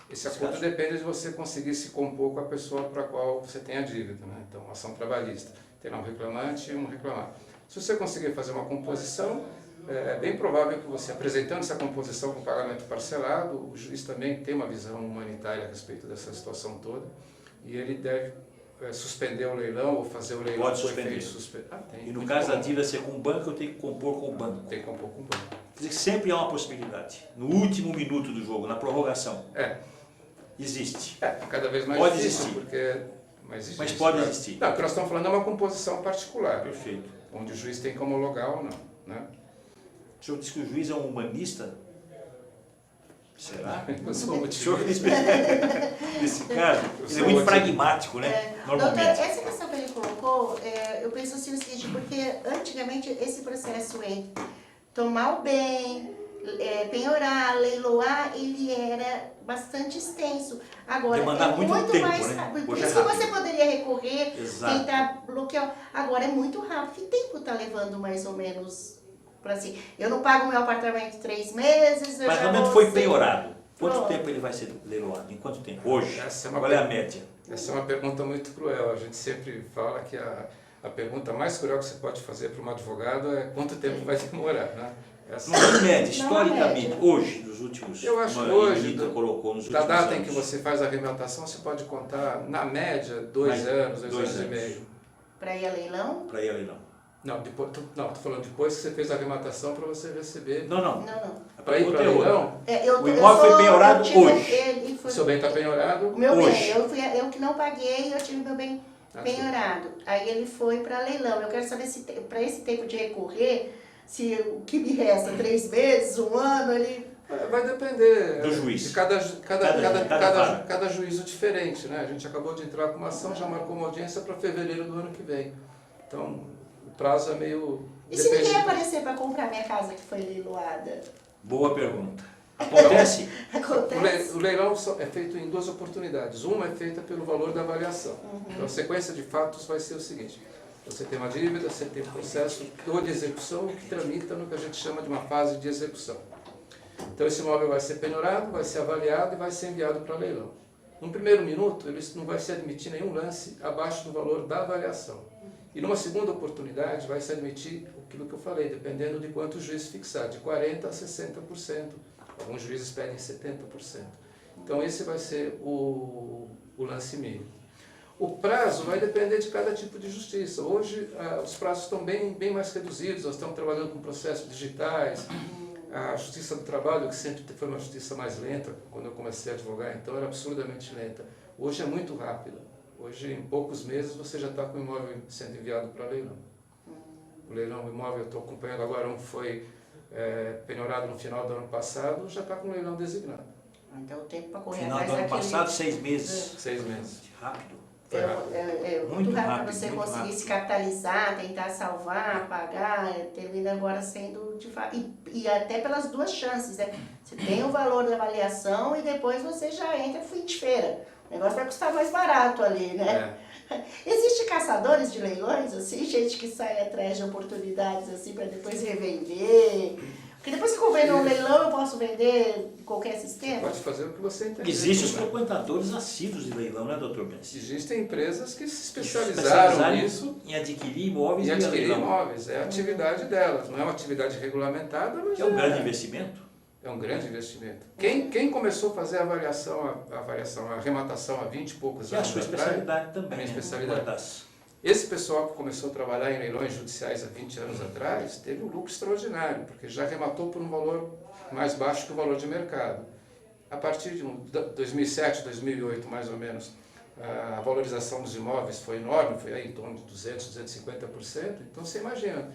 Esse acordo depende de você conseguir se compor com a pessoa para a qual você tem a dívida, né? Então, ação trabalhista. Tem lá um reclamante e um reclamado. Se você conseguir fazer uma composição, é bem provável que você, apresentando essa composição com pagamento parcelado, o juiz também tem uma visão humanitária a respeito dessa situação toda, e ele deve suspender o leilão ou fazer o leilão. Pode suspender. E no caso da dívida ser com o banco, eu tenho que compor com o banco. Tem que compor com o banco. Quer dizer que sempre há uma possibilidade. No último minuto do jogo, na prorrogação. Existe. Cada vez mais pode difícil, existir. Porque... Mas pode existir. Não, o que nós estamos falando é uma composição particular. Perfeito. Onde o juiz tem que homologar ou não, né? O senhor disse que o juiz é um humanista? Será? Eu sou O senhor, nesse caso, ele é muito pragmático, né? Normalmente. Doutor, essa questão que ele colocou, eu penso assim o seguinte, porque antigamente esse processo em tomar o bem, penhorar, leiloar, ele era bastante extenso. Agora demandar muito tempo, mais né? rápido. Por Hoje isso é que rápido. você poderia recorrer, Exato. tentar bloquear. Agora é muito rápido. Que tempo está levando mais ou menos para assim? Eu não pago meu apartamento em 3 meses. O apartamento foi penhorado. Quanto Pronto. tempo ele vai ser leiloado? Em quanto tempo? Hoje? Essa é uma Qual é a média? Essa é uma pergunta muito cruel. A gente sempre fala que a pergunta mais cruel que você pode fazer para um advogado é quanto tempo vai demorar, né? Essa... Não é média, Não é historicamente, média. hoje, dos últimos... Eu acho que a hoje, Anitta colocou nos da últimos data anos. em que você faz a arrematação, você pode contar, na média, 2 anos, 2 anos e meio. Para ir a leilão? Para ir a leilão. Não, tô falando depois que você fez a arrematação para você receber. Não. Não. Para ir para leilão, O imóvel foi penhorado hoje. o seu bem está penhorado. O meu hoje. bem, eu que não paguei, eu tive meu bem penhorado. Aí ele foi para leilão. Eu quero saber se para esse tempo de recorrer, se o que me resta, 3 meses, 1 ano, ele... Vai depender do juiz. De Cada juízo diferente, né? A gente acabou de entrar com uma ação, já marcou uma audiência para fevereiro do ano que vem. Então, o prazo é meio... E se ninguém aparecer para comprar minha casa que foi leiloada? Boa pergunta. Acontece? Acontece. O leilão é feito em duas oportunidades. Uma é feita pelo valor da avaliação. Então, a sequência de fatos vai ser o seguinte. Você tem uma dívida, você tem um processo de execução que tramita no que a gente chama de uma fase de execução. Então, esse imóvel vai ser penhorado, vai ser avaliado e vai ser enviado para leilão. No primeiro minuto, ele não vai se admitir nenhum lance abaixo do valor da avaliação. E numa segunda oportunidade, vai se admitir aquilo que eu falei, dependendo de quanto o juiz fixar, de 40% a 60%. Alguns juízes pedem 70%. Então, esse vai ser o lance mínimo. O prazo vai depender de cada tipo de justiça. Hoje, os prazos estão bem mais reduzidos, nós estamos trabalhando com processos digitais. A Justiça do Trabalho, que sempre foi uma justiça mais lenta, quando eu comecei a advogar, então era absurdamente lenta. Hoje é muito rápida. Hoje, em poucos meses, você já está com o imóvel sendo enviado para leilão. O leilão, o imóvel, eu estou acompanhando agora, um foi penhorado no final do ano passado, já está com o leilão designado. Então o tempo para correr Final atrás do ano daquele... passado, 6 meses. 6 meses. Rápido. É muito Muito rápido rápido, para você muito conseguir rápido. se capitalizar, tentar salvar, pagar, termina agora sendo de fato. E até pelas duas chances, né? Você tem o valor da avaliação e depois você já entra fim de feira. O negócio vai custar mais barato ali, né? Existem caçadores de leilões, assim, gente que sai atrás de oportunidades assim para depois revender. Porque depois que eu vendo um leilão, eu posso vender em qualquer sistema? Pode fazer o que você entender. Existem os frequentadores assíduos de leilão, né, doutor Benci? Existem empresas que se especializaram nisso em adquirir imóveis e via adquirir leilão. imóveis. É a atividade delas. Não é uma atividade regulamentada, mas É um grande investimento. é um grande investimento. Quem começou a fazer a avaliação, a arrematação há 20 e poucos E a anos sua atrás, especialidade também. a minha né? especialidade. Uma das- esse pessoal que começou a trabalhar em leilões judiciais há 20 anos atrás teve um lucro extraordinário, porque já arrematou por um valor mais baixo que o valor de mercado. A partir de 2007, 2008, mais ou menos, a valorização dos imóveis foi enorme, foi aí em torno de 200%, 250%. Então você imagina,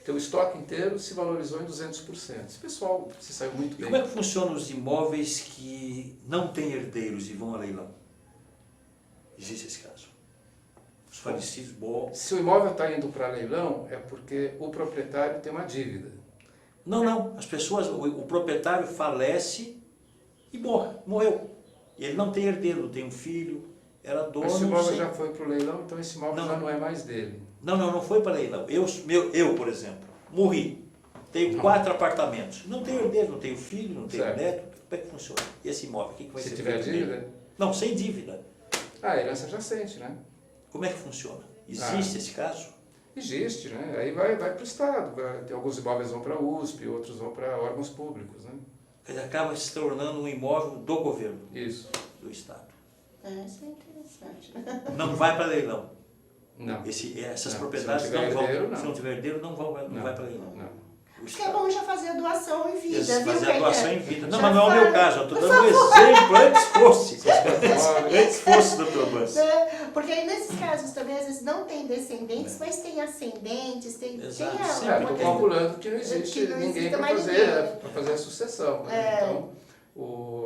teu estoque inteiro se valorizou em 200%. Esse pessoal se saiu muito E bem. como é que funcionam os imóveis que não têm herdeiros e vão a leilão? Existe esse caso? Os falecidos, bom. Se o imóvel está indo para leilão, é porque o proprietário tem uma dívida. Não. As pessoas, o proprietário falece e morreu. E ele não tem herdeiro, não tem um filho, era dono. Mas se o imóvel sem- já foi para o leilão, então esse imóvel Não. já não é mais dele. Não foi para leilão. Eu, por exemplo, morri. Tenho 4 apartamentos. Não tenho herdeiro, não tenho filho, não tenho Certo. neto. Como é que funciona? E esse imóvel, o que vai Se ser tiver feito dele? dívida, Não, sem dívida. a herança jacente, né? Como é que funciona? Existe esse caso? Existe, né? Aí vai para o Estado. Tem alguns imóveis vão para a USP, outros vão para órgãos públicos, né? Ele acaba se tornando um imóvel do governo, Isso. do Estado. Isso é interessante. Não vai para leilão. Não. Essas Não, propriedades se não tiver não vão. herdeiro, não. Se não tiver herdeiro, não vai para leilão. Não. O Porque é bom já fazer a doação em vida, viu, fazer a doação em Caetano? vida. Não, Já mas não é o meu fala. caso. Eu estou dando um exemplo antes fosse. Antes fosse, doutor Bansi. Né? Porque aí nesses casos também, às vezes, não tem descendentes, mas tem ascendentes, tem Exato, a- sempre Estou tem. calculando que não existe Que não ninguém exista para mais fazer, ninguém. para fazer a sucessão. Né? É. Então,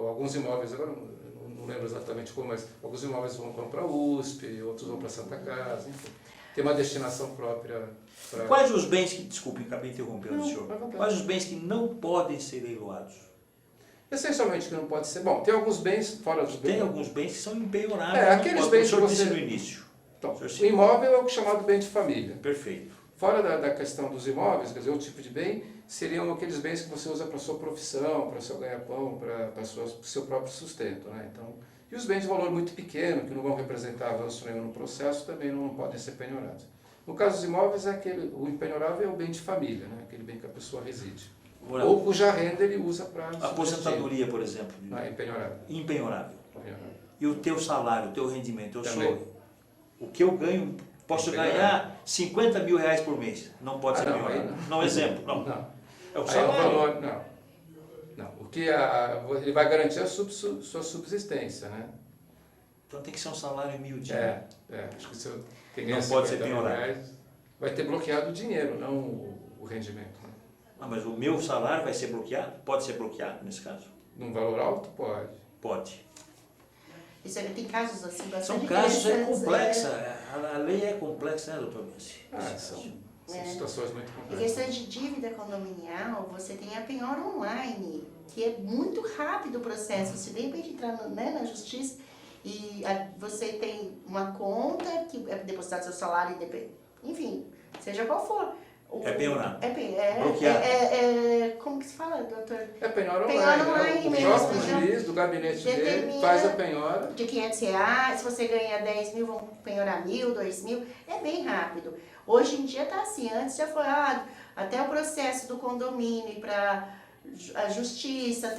alguns imóveis, agora não lembro exatamente como, mas alguns imóveis vão para a USP, outros vão para Santa Casa, enfim. Tem uma destinação própria para... Quais os bens que, desculpe, acabei interrompendo Não, o senhor, vai à vontade. quais os bens que não podem ser leiloados? Essencialmente que não pode ser... Bom, tem alguns bens fora dos bens... Tem alguns bens que são empenhoráveis. É, não aqueles pode- bens o senhor que disse você- no início. Então, O senhor o citou. imóvel é o chamado bem de família. Perfeito. Fora da questão dos imóveis, quer dizer, outro tipo de bem, seriam aqueles bens que você usa para a sua profissão, para o seu ganha-pão, para o seu próprio sustento. Né? Então, e os bens de valor muito pequeno, que não vão representar avanço nenhum no processo, também não podem ser penhorados. No caso dos imóveis, o empenhorável é o bem de família, né? Aquele bem que a pessoa reside. Agora, Ou cuja renda ele usa para... aposentadoria, por exemplo, Não, é empenhorável. empenhorável. Empenhorável. E o teu salário, o teu rendimento, eu Também. sou... O que eu ganho, posso Empenhorável. ganhar 50 mil reais por mês. Não pode ser não, penhorado. aí Não, exemplo. Não. Não. É o Aí é o salário. valor, não. O que ele vai garantir a sua subsistência, né? Então tem que ser um salário humilde. Acho que se eu quem ganha Não pode ser 50 mil penhorado. reais, vai ter bloqueado o dinheiro, não o rendimento. Né? Ah, mas o meu salário vai ser bloqueado? Pode ser bloqueado nesse caso? Num valor alto, pode. Pode. Isso aí tem casos assim bastante São casos interessantes, complexos. né? A lei é complexa, né, doutor Messi? São É. situações muito Em complexas. questão de dívida condominial, você tem a penhora online. que é muito rápido o processo. Se de repente entrar na justiça e você tem uma conta que é depositado seu salário, enfim, seja qual for. É penhorar. Bloquear. Como que se fala, doutor? É penhora online. Penhora online mesmo. O próprio juiz do gabinete dele faz a penhora. De R$500, se você ganha 10 mil, vão penhorar 1.000, 2.000. É bem rápido. Hoje em dia está assim. Antes já foi até o processo do condomínio para a justiça.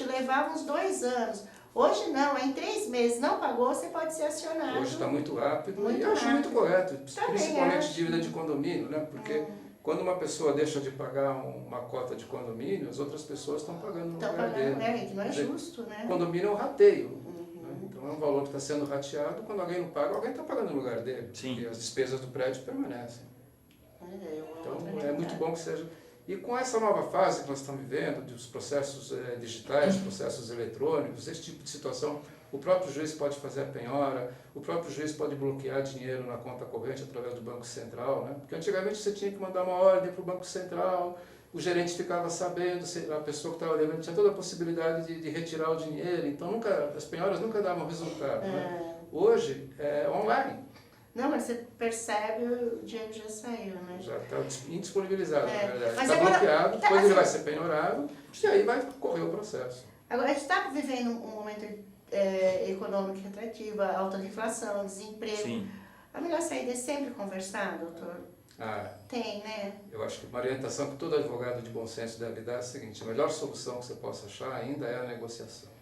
Levava uns 2 anos. Hoje não, em 3 meses não pagou, você pode ser acionado. Hoje está muito rápido muito e eu acho muito correto, principalmente dívida de condomínio, né? Porque quando uma pessoa deixa de pagar uma cota de condomínio, as outras pessoas estão pagando no lugar dele. Né? Que não é justo, né? Condomínio é um rateio. Né? Então é um valor que está sendo rateado, quando alguém não paga, alguém está pagando no lugar dele. Sim. E as despesas do prédio permanecem. Então é muito bom que seja. E com essa nova fase que nós estamos vivendo, dos processos digitais, processos eletrônicos, esse tipo de situação, o próprio juiz pode fazer a penhora, o próprio juiz pode bloquear dinheiro na conta corrente através do Banco Central, né? Porque antigamente você tinha que mandar uma ordem para o Banco Central, o gerente ficava sabendo, a pessoa que estava devendo tinha toda a possibilidade de retirar o dinheiro, então as penhoras nunca davam resultado. Né? Hoje é online. Não, mas você percebe, o dinheiro já saiu, né? Já está indisponibilizado, na verdade. Mas está agora, bloqueado, depois ele vai ser penhorado e aí vai correr o processo. Agora, a gente está vivendo um momento econômico retrativo, alta inflação, desemprego. Sim. A melhor saída é sempre conversar, doutor? Tem, né? Eu acho que uma orientação que todo advogado de bom senso deve dar é a seguinte: a melhor solução que você possa achar ainda é a negociação.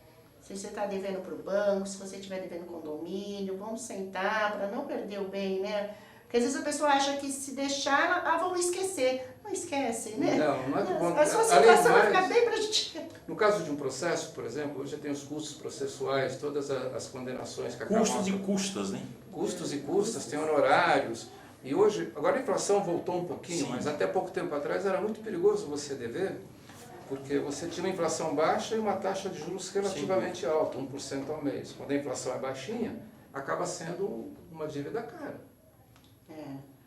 Se você está devendo para o banco, se você estiver devendo condomínio, vamos sentar para não perder o bem, né? Porque às vezes a pessoa acha que se deixar, vão esquecer. Não esquece, né? Não é que bom. A sua situação vai ficar bem prejudicada. No caso de um processo, por exemplo, hoje tem os custos processuais, todas as condenações que acabam... Custos e custas, né? Custos e custas, tem honorários. E hoje, agora a inflação voltou um pouquinho, mas até pouco tempo atrás era muito perigoso você dever, porque você tinha uma inflação baixa e uma taxa de juros relativamente alta, 1% ao mês. Quando a inflação é baixinha, acaba sendo uma dívida cara.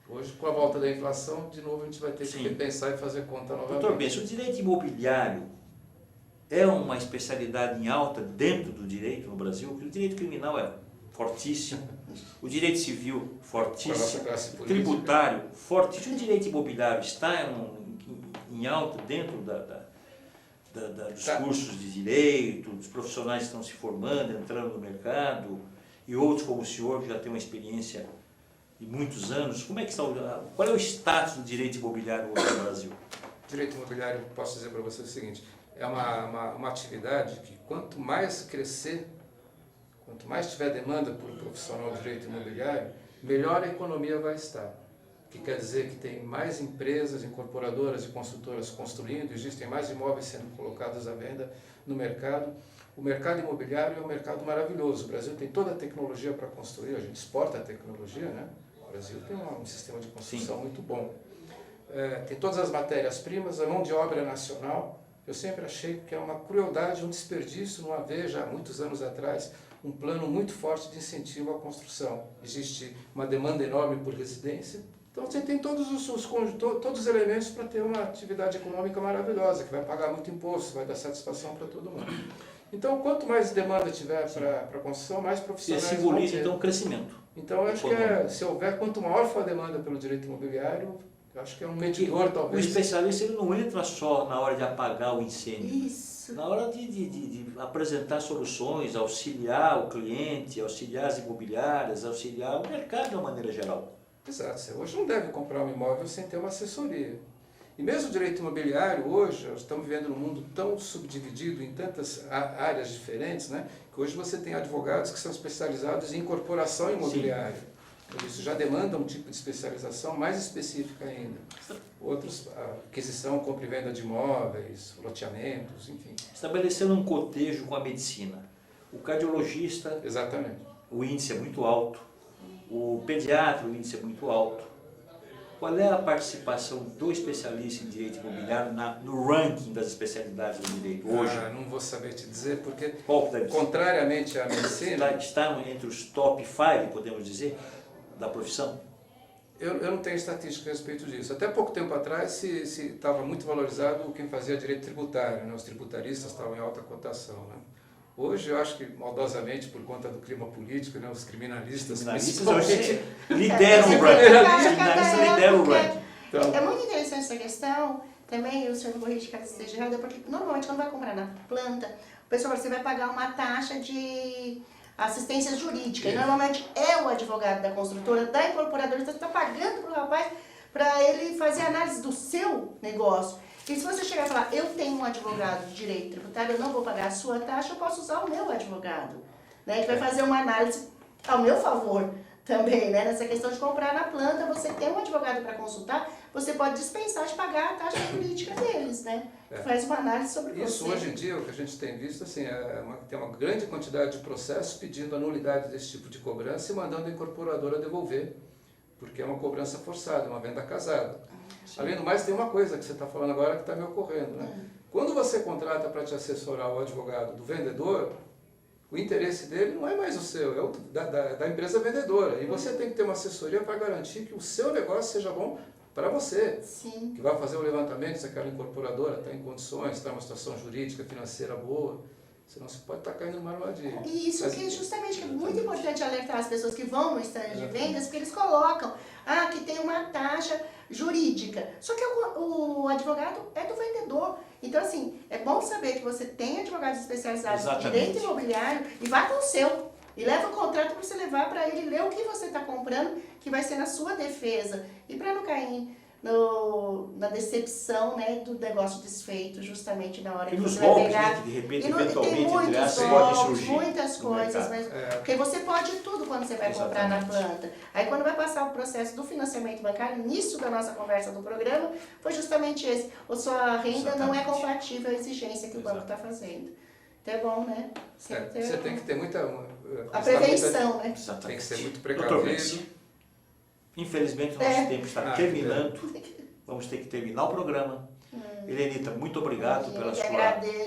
Hoje, com a volta da inflação, de novo a gente vai ter que repensar e fazer conta novamente. Doutor Bessa, o direito imobiliário é uma especialidade em alta dentro do direito no Brasil? Porque o direito criminal é fortíssimo, o direito civil fortíssimo, o tributário fortíssimo. O direito imobiliário está em alta dentro dos cursos de direito, dos profissionais que estão se formando, entrando no mercado, e outros como o senhor, que já tem uma experiência de muitos anos. Como é que está qual é o status do direito imobiliário hoje no Brasil? O direito imobiliário, posso dizer para você o seguinte, é uma atividade que quanto mais crescer, quanto mais tiver demanda por um profissional de direito imobiliário, melhor a economia vai estar. O que quer dizer que tem mais empresas, incorporadoras e construtoras construindo, existem mais imóveis sendo colocados à venda no mercado. O mercado imobiliário é um mercado maravilhoso. O Brasil tem toda a tecnologia para construir, a gente exporta a tecnologia, né? O Brasil tem um sistema de construção muito bom. Tem todas as matérias-primas, a mão de obra nacional. Eu sempre achei que é uma crueldade, um desperdício não haver, já há muitos anos atrás, um plano muito forte de incentivo à construção. Existe uma demanda enorme por residência, então você tem todos os elementos para ter uma atividade econômica maravilhosa, que vai pagar muito imposto, vai dar satisfação para todo mundo. Então, quanto mais demanda tiver para a construção, mais profissionais vão ter. Simboliza, então, o crescimento. Então, eu acho que se houver, quanto maior for a demanda pelo direito imobiliário, eu acho que é um medidor, talvez. O especialista ele não entra só na hora de apagar o incêndio. Isso. Na hora de apresentar soluções, auxiliar o cliente, auxiliar as imobiliárias, auxiliar o mercado de uma maneira geral. Exato. Você hoje não deve comprar um imóvel sem ter uma assessoria. E mesmo o direito imobiliário, hoje, nós estamos vivendo num mundo tão subdividido em tantas áreas diferentes, né, que hoje você tem advogados que são especializados em incorporação imobiliária. Por isso já demanda um tipo de especialização mais específica ainda. Outros, aquisição, compra e venda de imóveis, loteamentos, enfim. Estabelecendo um cotejo com a medicina. O cardiologista, exatamente, o índice é muito alto. O pediatra, o índice é muito alto. Qual é a participação do especialista em direito imobiliário no ranking das especialidades do direito hoje? Não vou saber te dizer, porque, contrariamente à medicina... Está entre os top 5, podemos dizer, da profissão? Eu não tenho estatística a respeito disso. Até pouco tempo atrás se estava muito valorizado quem fazia direito tributário, né? Os tributaristas estavam em alta cotação, né? Hoje eu acho que, maldosamente, por conta do clima político, né? Os criminalistas hoje lideram o ranking. Criminalistas lideram o ranking. Então, É muito interessante essa questão, também, o senhor me corrige caso esteja errado, porque normalmente quando vai comprar na planta, o pessoal fala, você vai pagar uma taxa de assistência jurídica, e normalmente é o advogado da construtora, da incorporadora, você está pagando para o rapaz para ele fazer análise do seu negócio. E se você chegar e falar, eu tenho um advogado de direito tributário, eu não vou pagar a sua taxa, eu posso usar o meu advogado, né, que vai fazer uma análise ao meu favor também, né? Nessa questão de comprar na planta, você tem um advogado para consultar, você pode dispensar de pagar a taxa jurídica deles, né? Faz uma análise sobre isso você. hoje em dia, o que a gente tem visto, assim, tem uma grande quantidade de processos pedindo a nulidade desse tipo de cobrança e mandando a incorporadora devolver, porque é uma cobrança forçada, uma venda casada. Sim. Além do mais, tem uma coisa que você está falando agora que está me ocorrendo, né? Quando você contrata para te assessorar o advogado do vendedor, o interesse dele não é mais o seu, é o da empresa vendedora. E você tem que ter uma assessoria para garantir que o seu negócio seja bom para você. Sim. Que vai fazer o levantamento se aquela incorporadora está em condições, está em uma situação jurídica, financeira boa. Senão você pode estar caindo numa armadilha. E isso que justamente é muito importante alertar as pessoas que vão no stand de vendas, porque eles colocam que tem uma taxa jurídica. Só que o advogado é do vendedor. Então, assim, é bom saber que você tem advogados especializados em direito imobiliário e vá com o seu. E leva o contrato para você levar para ele ler o que você está comprando, que vai ser na sua defesa. E para não cair na decepção, né, do negócio desfeito, justamente na hora que você vai pegar. Né, que de repente, E eventualmente, tem muitos podem golpes, surgir muitas coisas, mas, porque você pode tudo quando você vai comprar na planta. Aí quando vai passar o processo do financiamento bancário, início da nossa conversa do programa, foi justamente esse. Ou sua renda não é compatível à exigência que o banco está fazendo. Então é bom, né? Você tem que ter muita... A prevenção, né? Tem que ser muito precavido. Infelizmente, o nosso tempo está terminando. Vamos ter que terminar o programa. Helenita, muito obrigado pela sua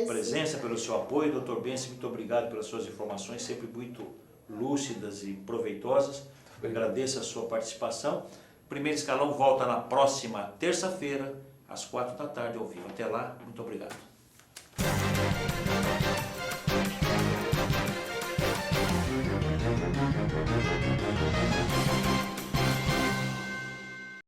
presença, pelo seu apoio. Dr. Benci, muito obrigado pelas suas informações, sempre muito lúcidas e proveitosas. Agradeço a sua participação. O Primeiro Escalão volta na próxima terça-feira, às 4 da tarde, ao vivo. Até lá, muito obrigado.